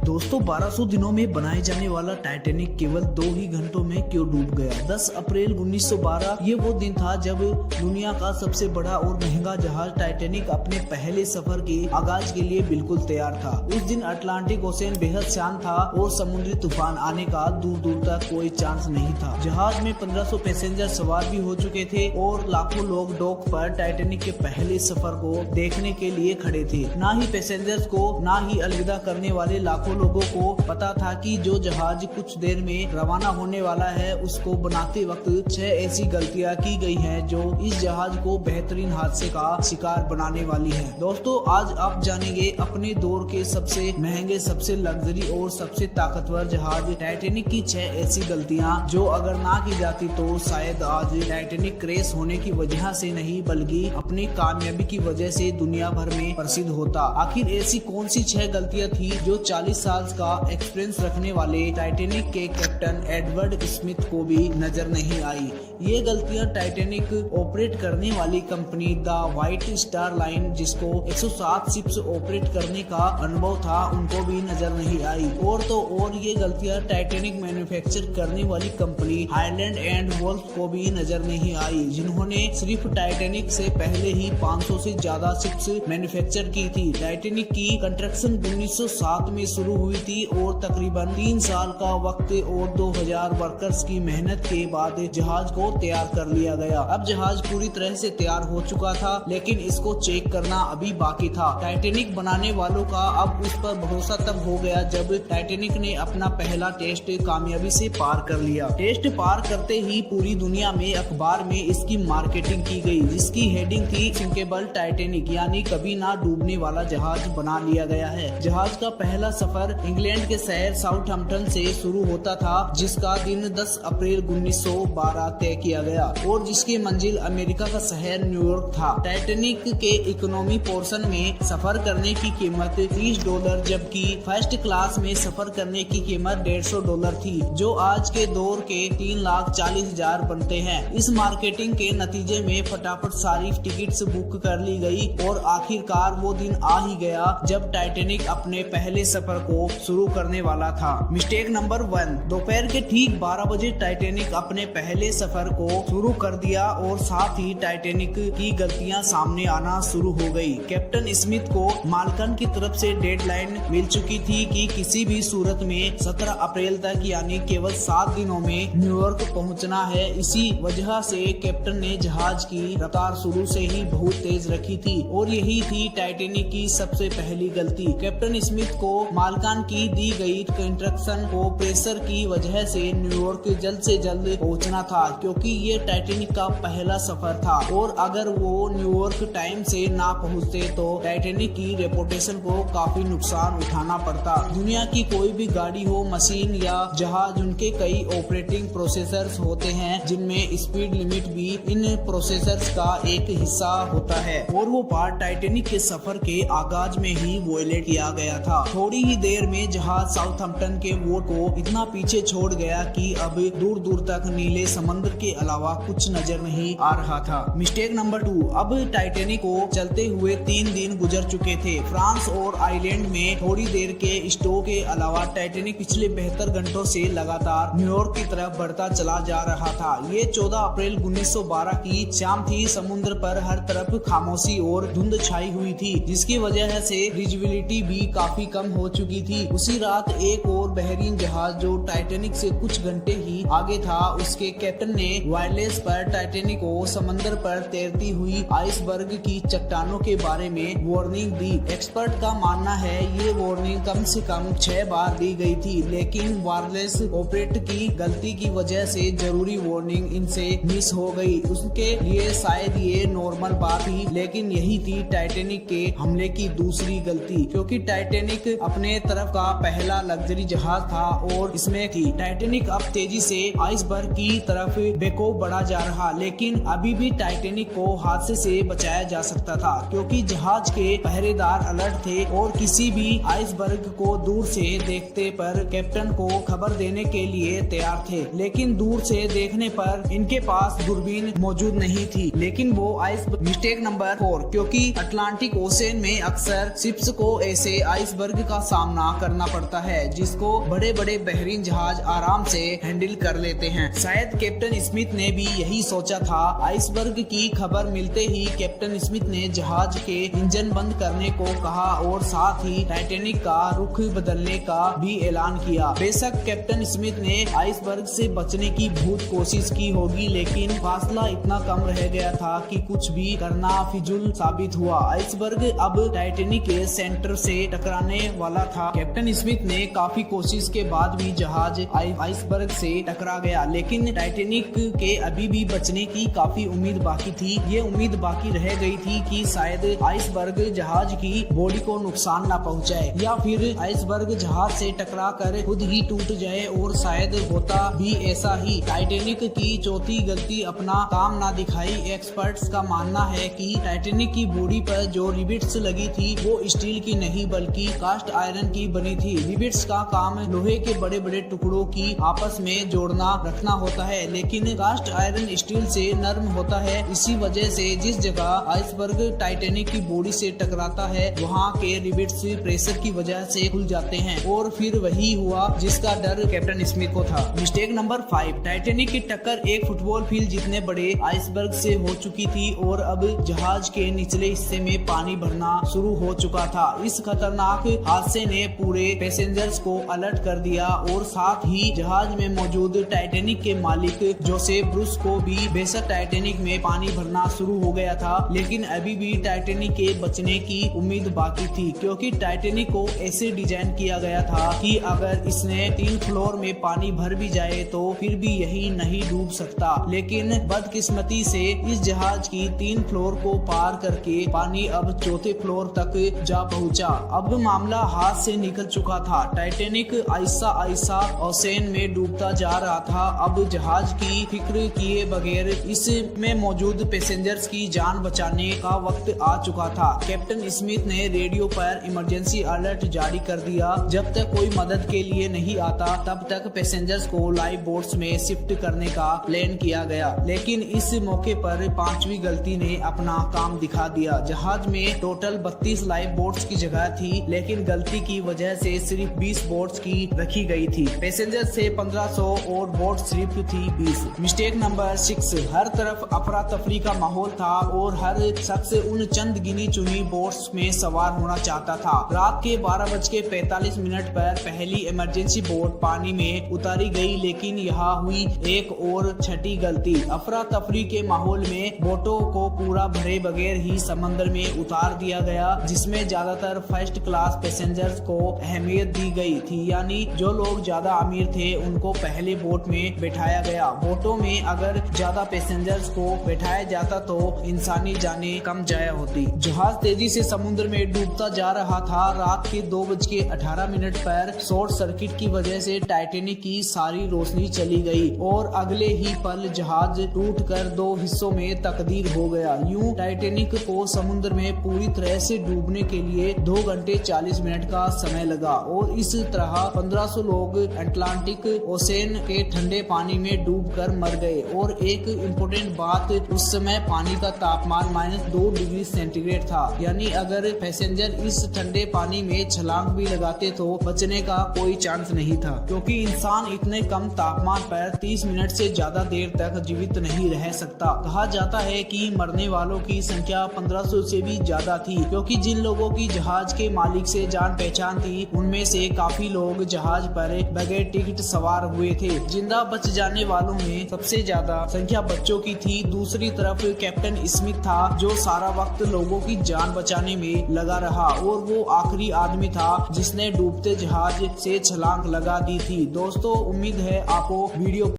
दोस्तों 1200 दिनों में बनाए जाने वाला टाइटैनिक केवल 2 ही घंटों में क्यों डूब गया। 10 अप्रैल 1912 ये वो दिन था जब दुनिया का सबसे बड़ा और महंगा जहाज टाइटैनिक अपने पहले सफर के आगाज के लिए बिल्कुल तैयार था। उस दिन अटलांटिक ओशियन बेहद शांत था और समुद्री तूफान आने का दूर दूर तक कोई चांस नहीं था। जहाज में 1500 पैसेंजर सवार भी हो चुके थे और लाखों लोग डॉक पर टाइटैनिक के पहले सफर को देखने के लिए खड़े थे। ना ही पैसेंजर्स को ना ही अलविदा करने वाले लाखों लोगों को पता था कि जो जहाज कुछ देर में रवाना होने वाला है उसको बनाते वक्त 6 ऐसी गलतियां की गई हैं जो इस जहाज को बेहतरीन हादसे का शिकार बनाने वाली है। दोस्तों आज आप जानेंगे अपने दौर के सबसे महंगे, सबसे लग्जरी और सबसे ताकतवर जहाज टाइटैनिक की 6 ऐसी गलतियां जो अगर ना की जाती तो शायद आज टाइटैनिक क्रैश होने की वजह से नहीं बल्कि अपनी कामयाबी की वजह से दुनिया भर में प्रसिद्ध होता। आखिर ऐसी कौन सी 6 गलतियां थी जो 40 साल का एक्सपीरियंस रखने वाले टाइटैनिक के कैप्टन एडवर्ड स्मिथ को भी नजर नहीं आई। ये गलतियां टाइटैनिक ऑपरेट करने वाली company the white star line जिसको 107 शिप्स ऑपरेट करने का अनुभव था उनको भी नजर नहीं आई। और तो और ये गलतियां टाइटैनिक मैन्युफैक्चर करने वाली कंपनी हाईलैंड एंड वुल्फ को भी नजर नहीं आई जिन्होंने सिर्फ टाइटैनिक से पहले ही 500 से ज्यादा शिप्स मैन्युफैक्चर की थी। टाइटैनिक की कंस्ट्रक्शन 1907 में शुरू हुई थी और तकरीबन 3 साल का वक्त और 2000 वर्कर्स की मेहनत के बाद जहाज को तैयार कर लिया गया। अब जहाज पूरी तरह से तैयार हो चुका था लेकिन इसको चेक करना अभी बाकी था। टाइटैनिक बनाने वालों का अब उस पर भरोसा तब हो गया जब टाइटैनिक ने अपना पहला टेस्ट कामयाबी से पार कर लिया। टेस्ट पार करते ही पूरी दुनिया में अखबार में इसकी मार्केटिंग की गई जिसकी हेडिंग थी सिंकेबल टाइटैनिक यानी कभी ना डूबने वाला जहाज बना लिया गया है। जहाज का पहला सफर इंग्लैंड के शहर साउथहैम्पटन से शुरू होता था जिसका दिन 10 अप्रैल 1912 तय किया गया और जिसकी मंजिल अमेरिका का शहर न्यूयॉर्क था। टाइटैनिक के इकोनॉमी पोर्शन में सफर करने की कीमत $30 जबकि फर्स्ट क्लास में सफर करने की कीमत $150 थी जो आज के दौर के 3,40,000 बनते हैं। इस मार्केटिंग के नतीजे में फटाफट सारी टिकट्स बुक कर ली गई और आखिरकार वो दिन आ ही गया जब टाइटैनिक अपने पहले सफर को शुरू करने वाला था। मिस्टेक नंबर 1, दोपहर के ठीक 12 बजे टाइटैनिक अपने पहले सफर को शुरू कर दिया और साथ ही टाइटैनिक की गलतियां सामने आना शुरू हो गई। कैप्टन स्मिथ को मालकन की तरफ से डेडलाइन मिल चुकी थी कि किसी भी सूरत में 17 अप्रैल तक यानी केवल 7 दिनों में न्यूयॉर्क पहुंचना है। इसी वजह से कैप्टन ने जहाज की रफ्तार शुरू से ही बहुत तेज रखी थी और यही थी टाइटैनिक की सबसे पहली गलती। कैप्टन स्मिथ को मालकान की दी गई कंस्ट्रक्शन को प्रेशर की वजह से न्यूयॉर्क जल्द से जल्द पहुंचना था क्योंकि ये टाइटैनिक का पहला सफर था और अगर वो न्यूयॉर्क टाइम से ना पहुंचते तो टाइटैनिक की रेपुटेशन को काफी नुकसान उठाना पड़ता। दुनिया की कोई भी गाड़ी हो, मशीन या जहाज, उनके कई ऑपरेटिंग प्रोसेसर्स होते हैं जिनमें स्पीड लिमिट भी इन प्रोसेसर्स का एक हिस्सा होता है और वो पार्ट टाइटैनिक के सफर के आगाज में ही वॉयलेट किया गया था। थोड़ी ही देर में जहाज साउथहैम्पटन के वोट को इतना पीछे छोड़ गया कि अब दूर दूर तक नीले समंदर के अलावा कुछ नजर नहीं आ रहा था। मिस्टेक नंबर 2, अब टाइटैनिक को चलते हुए 3 दिन गुजर चुके थे। फ्रांस और आयरलैंड में थोड़ी देर के स्टॉप के अलावा टाइटैनिक पिछले 72 घंटों से लगातार न्यूयॉर्क की तरफ बढ़ता चला जा रहा था। ये 14 अप्रैल 1912 की शाम थी। समुद्र पर हर तरफ खामोशी और धुंध छाई हुई थी जिसकी वजह से विजिबिलिटी भी काफी कम हो चुकी थी। उसी रात एक और बेहरीन जहाज जो टाइटैनिक से कुछ घंटे ही आगे था उसके कैप्टन ने वायरलेस पर टाइटैनिक को समंदर पर तैरती हुई आइसबर्ग की चट्टानों के बारे में वार्निंग दी। एक्सपर्ट का मानना है ये वार्निंग कम से कम 6 बार दी गई थी लेकिन वायरलेस ऑपरेटर की गलती की वजह से जरूरी वार्निंग इनसे मिस हो गई। उसके लिए शायद ये नॉर्मल बात थी लेकिन यही थी टाइटैनिक के हमले की दूसरी गलती क्योंकि टाइटैनिक अपने तरफ का पहला लग्जरी जहाज था और इसमें थी। टाइटैनिक अब तेजी से आइसबर्ग की तरफ बेखौफ बढ़ा जा रहा लेकिन अभी भी टाइटैनिक को हादसे से बचाया जा सकता था क्योंकि जहाज के पहरेदार अलर्ट थे और किसी भी आइसबर्ग को दूर से देखते पर कैप्टन को खबर देने के लिए तैयार थे लेकिन दूर से देखने पर इनके पास दूरबीन मौजूद नहीं थी लेकिन वो आइसबर्ग। मिस्टेक नंबर 4, क्योंकि अटलांटिक ओशियन में अक्सर शिप्स को ऐसे आइसबर्ग का सामना सामना करना पड़ता है, जिसको बड़े बड़े बहरीन जहाज आराम से हैंडल कर लेते हैं। शायद कैप्टन स्मिथ ने भी यही सोचा था। आइसबर्ग की खबर मिलते ही कैप्टन स्मिथ ने जहाज के इंजन बंद करने को कहा और साथ ही टाइटैनिक का रुख बदलने का भी ऐलान किया। बेशक कैप्टन स्मिथ ने आइसबर्ग से बचने की बहुत कोशिश की होगी, लेकिन फासला इतना कम रह गया था कि कुछ भी करना फिजूल साबित हुआ। आइसबर्ग अब टाइटैनिक के सेंटर से टकराने वाला था। कैप्टन स्मिथ ने काफी कोशिश के बाद भी जहाज आइसबर्ग से टकरा गया, लेकिन टाइटैनिक के अभी भी बचने की काफी उम्मीद बाकी थी। ये उम्मीद बाकी रह गई थी कि शायद आइसबर्ग जहाज की बॉडी को नुकसान न पहुंचाए या फिर आइसबर्ग जहाज से टकरा कर खुद ही टूट जाए, और शायद होता भी ऐसा ही। टाइटैनिक की चौथी गलती अपना काम ना दिखाई। एक्सपर्ट्स का मानना है कि टाइटैनिक की बॉडी पर जो रिबिट्स लगी थी वो स्टील की नहीं बल्कि कास्ट आयरन की बनी थी। रिबिट्स का काम लोहे के बड़े बड़े टुकड़ों की आपस में जोड़ना रखना होता है, लेकिन कास्ट आयरन स्टील से नरम होता है। इसी वजह से जिस जगह आइसबर्ग टाइटैनिक की बॉडी से टकराता है वहाँ के रिबिट्स प्रेशर की वजह से खुल जाते हैं, और फिर वही हुआ जिसका डर कैप्टन स्मिथ को था। मिस्टेक नंबर 5, टाइटैनिक की टक्कर एक फुटबॉल फील्ड जितने बड़े आइसबर्ग से हो चुकी थी और अब जहाज के निचले हिस्से में पानी भरना शुरू हो चुका था। इस खतरनाक हादसे ने पूरे पैसेंजर्स को अलर्ट कर दिया और साथ ही जहाज में मौजूद टाइटैनिक के मालिक जोसेफ ब्रूस को भी। बेशक टाइटैनिक में पानी भरना शुरू हो गया था, लेकिन अभी भी टाइटैनिक के बचने की उम्मीद बाकी थी, क्योंकि टाइटैनिक को ऐसे डिजाइन किया गया था कि अगर इसने 3 फ्लोर में पानी भर भी जाए तो फिर भी यही नहीं डूब सकता। लेकिन बदकिस्मती से इस जहाज की 3 फ्लोर को पार करके पानी अब 4थे फ्लोर तक जा पहुंचा। अब मामला हाथ से निकल चुका था। टाइटैनिक आहिस्ता आहिस्ता ओशन में डूबता जा रहा था। अब जहाज की फिक्र किए बगैर इसमें मौजूद पैसेंजर्स की जान बचाने का वक्त आ चुका था। कैप्टन स्मिथ ने रेडियो पर इमरजेंसी अलर्ट जारी कर दिया। जब तक कोई मदद के लिए नहीं आता तब तक पैसेंजर्स को लाइफ बोट्स में शिफ्ट करने का प्लान किया गया, लेकिन इस मौके पर 5वीं गलती ने अपना काम दिखा दिया। जहाज में टोटल 32 लाइफ बोट्स की जगह थी, लेकिन गलती की वजह से सिर्फ 20 बोट्स की रखी गई थी। पैसेंजर से 1500 और बोट सिर्फ थी 20। मिस्टेक नंबर 6, हर तरफ अफरा तफरी का माहौल था और हर शख्स उन चंद गिनी चुनी बोट्स में सवार होना चाहता था। रात के 12:45 पर पहली इमरजेंसी बोट पानी में उतारी गई, लेकिन यहाँ हुई एक और छठी गलती। अफरा तफरी के माहौल में बोटों को पूरा भरे बगैर ही समंदर में उतार दिया गया, जिसमें ज्यादातर फर्स्ट क्लास पैसेंजर्स को अहमियत दी गई थी, यानी जो लोग ज्यादा अमीर थे उनको पहले बोट में बैठाया गया। बोटों में अगर ज्यादा पैसेंजर्स को बैठाया जाता तो इंसानी जानें कम जाया होती। जहाज तेजी से समुद्र में डूबता जा रहा था। रात के 2:18 पर शॉर्ट सर्किट की वजह से टाइटैनिक की सारी रोशनी चली गई और अगले ही पल जहाज टूटकर 2 हिस्सों में तकदीर हो गया। यूं टाइटैनिक को समुद्र में पूरी तरह से डूबने के लिए 2 घंटे 40 मिनट का समय लगा और इस तरह 1500 लोग अटलांटिक ओशन के ठंडे पानी में डूबकर मर गए। और एक इम्पोर्टेंट बात, उस समय पानी का तापमान -2 डिग्री सेंटीग्रेड था, यानी अगर पैसेंजर इस ठंडे पानी में छलांग भी लगाते तो बचने का कोई चांस नहीं था, क्योंकि इंसान इतने कम तापमान पर 30 मिनट से ज्यादा देर तक जीवित नहीं रह सकता। कहा जाता है कि मरने वालों की संख्या 1500 से भी ज्यादा थी, क्योंकि जिन लोगों की जहाज के मालिक से जान पहचान थी उनमें से काफी लोग जहाज पर बगैर टिकट सवार हुए थे। जिंदा बच जाने वालों में सबसे ज्यादा संख्या बच्चों की थी। दूसरी तरफ कैप्टन स्मिथ था जो सारा वक्त लोगों की जान बचाने में लगा रहा और वो आखिरी आदमी था जिसने डूबते जहाज से छलांग लगा दी थी। दोस्तों, उम्मीद है आपको वीडियो